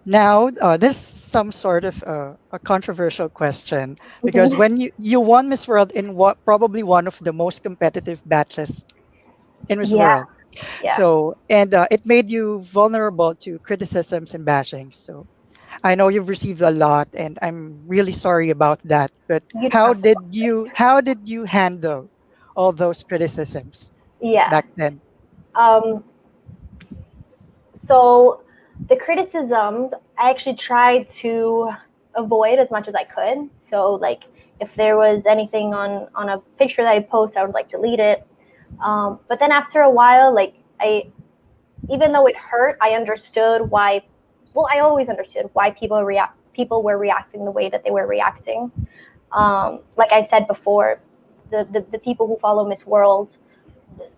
Now, this is some sort of a controversial question because Mhm. when you won Miss World in what probably one of the most competitive batches in Miss Yeah, World, yeah. so and it made you vulnerable to criticisms and bashings. So I know you've received a lot, and I'm really sorry about that. But You don't have to. how did you handle all those criticisms Yeah. back then? Um, so the criticisms I actually tried to avoid as much as I could. So like if there was anything on a picture that I post, I would like delete it. But then after a while, like I even though it hurt, I understood why. Well, I always understood why people were reacting the way that they were reacting. Like I said before, the people who follow Miss World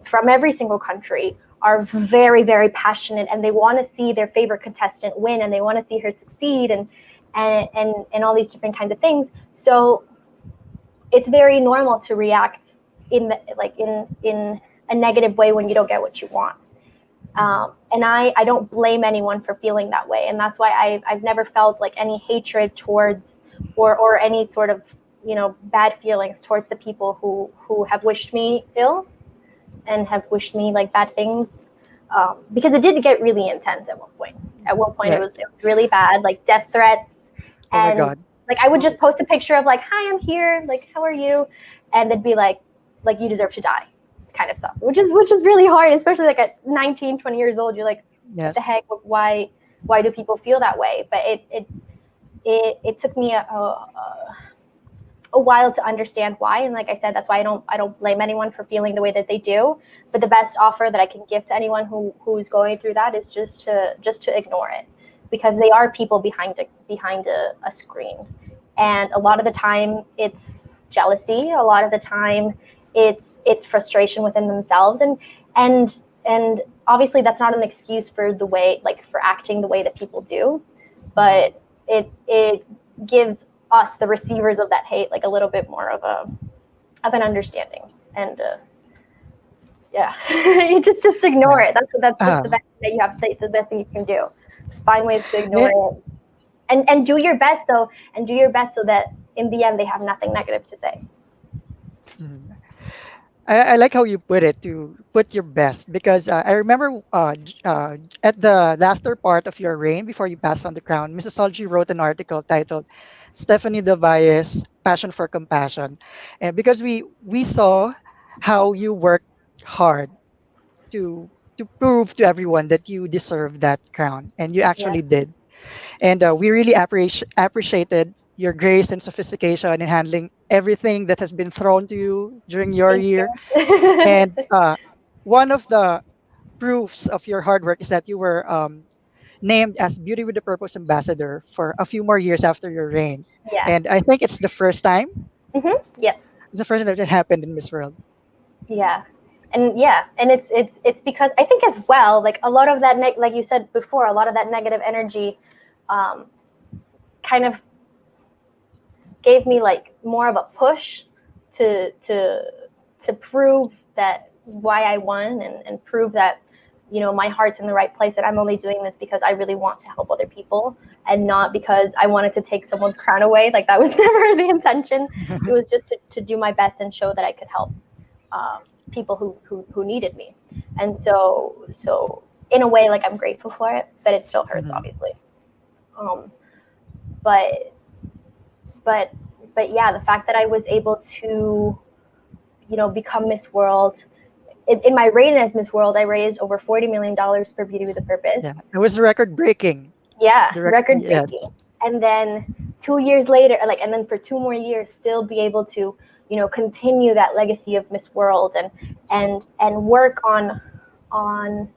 from every single country are very very passionate, and they want to see their favorite contestant win, and they want to see her succeed, and all these different kinds of things. So it's very normal to react in a negative way when you don't get what you want. Mhm. And I don't blame anyone for feeling that way, and that's why I've never felt like any hatred towards or any sort of bad feelings towards the people who have wished me ill and have wished me like bad things, because it did get really intense at one point. At one point, Yeah. it was really bad, like death threats, Oh my and God. like I would just post a picture of like, "Hi, I'm here. Like, how are you?" And they'd be like you deserve to die, kind of stuff, which is really hard, especially like at 19, 20 years old. You're like, what the Yes. heck? Why do people feel that way? But it took me a while to understand why, and like I said, that's why I don't blame anyone for feeling the way that they do. But the best offer that I can give to anyone who's going through that is just to ignore it, because they are people behind a screen, and a lot of the time it's jealousy, a lot of the time it's frustration within themselves, and obviously that's not an excuse for the way, like, for acting the way that people do, Mhm. but it gives us, the receivers of that hate, like a little bit more of an understanding. And yeah, you just ignore Yeah. it. That's the Uh, best thing that you have to, the best thing you can do. Just find ways to ignore eh, it, and do your best though, and do your best so that in the end they have nothing negative to say. mhm. I like how you put it, to put your best, because I remember at the latter part of your reign before you passed on the crown, Missosology wrote an article titled Stephanie Del Valle's Passion for Compassion. And because we saw how you worked hard to prove to everyone that you deserve that crown, and you Yeah, actually did. And we really appreciated your grace and sophistication in handling everything that has been thrown to you during your thank year. you. And one of the proofs of your hard work is that you were named as Beauty with a Purpose Ambassador for a few more years after your reign. Yeah. And I think it's the first time, Yes. the first time that it happened in Miss World. Yeah. And yeah, and it's because I think as well, like a lot of that like you said before, a lot of that negative energy um, kind of gave me like more of a push to to to prove that why I won, and prove that my heart's in the right place, and I'm only doing this because I really want to help other people, and not because I wanted to take someone's crown away. Like that was never the intention. It was just to do my best and show that I could help um, people who needed me. And so in a way, like, I'm grateful for it, but it still hurts, Mhm. obviously. um, but but but yeah, the fact that I was able to become Miss World, in my reign as Miss World, I raised over $40 million for Beauty with a Yeah, Purpose. it was record breaking. Yeah, The record yes. breaking. And then 2 years later, like, and then for 2 more years, still be able to continue that legacy of Miss World, and work on on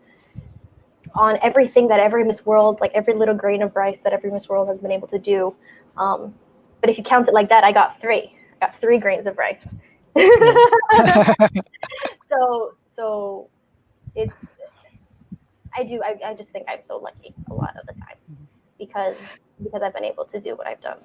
everything that every Miss World, like every little grain of rice that every Miss World has been able to do. um, but if you count it like that, I got three grains of rice. Yeah. So it's I just think I'm so lucky a lot of the time, because I've been able to do what I've done.